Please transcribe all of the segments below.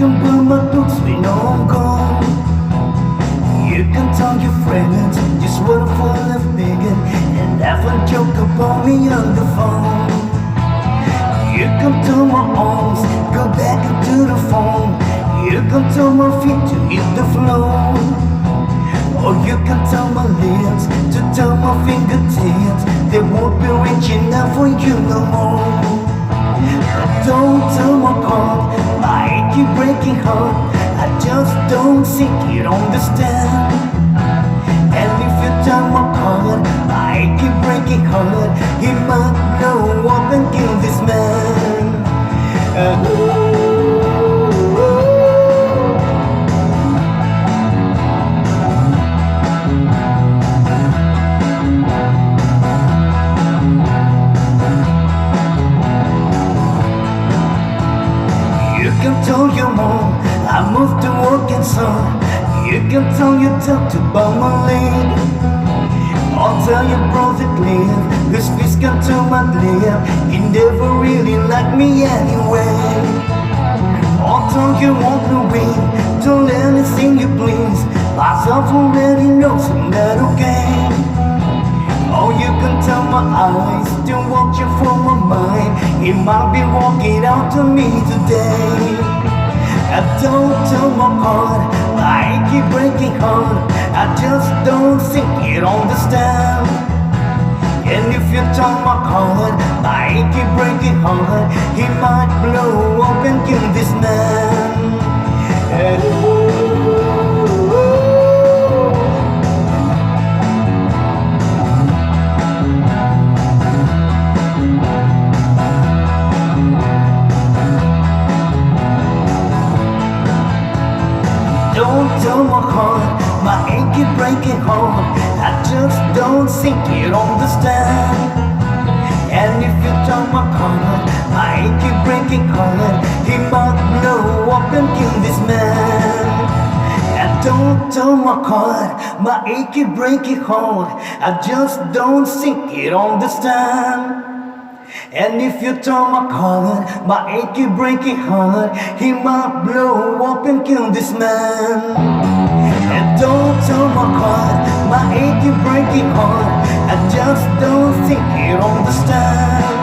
can burn my books when I'm gone. You can tell your friends just what I'm full of begging and laugh and joke about me on the phone. You can tell my arms go back into the phone. You can tell my feet to hit the floor. Or you can tell my lips to tell my fingertips they won't be reaching out for you no more. Don't tell my heart, my achy breaking heart, I just don't think you understand. And if you tell my heart, my achy breaking heart, he might blow up and kill this man. You can tell your mom I moved to work and son. You can tell your doctor about my leg. I'll tell your brother Cliff whose fist come to my lip. He never really liked me anyway. I'll tell you walk away, don't anything you please. Myself already knows I'm not okay. Oh, you can tell my eyes, still watching for my mind. It might be walking out to me today. I don't tell my heart, my achy breaking heart, I just don't think it understand. And if you tell my heart, my achy breaking heart, he might blow up and kill this man. Don't tell my heart, my achy breaking heart, I just don't think you understand. And if you tell my heart, my achy breaking heart, he might blow up and kill this man. And don't tell my heart, my achy breaking heart, I just don't think you understand. And if you tell my heart, my achy breaking heart, he might blow up and kill this man. And don't tell my heart, my achy breaking heart, I just don't think you understand.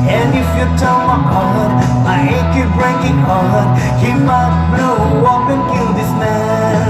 And if you tell my heart, my achy breaking heart, he might blow up and kill this man.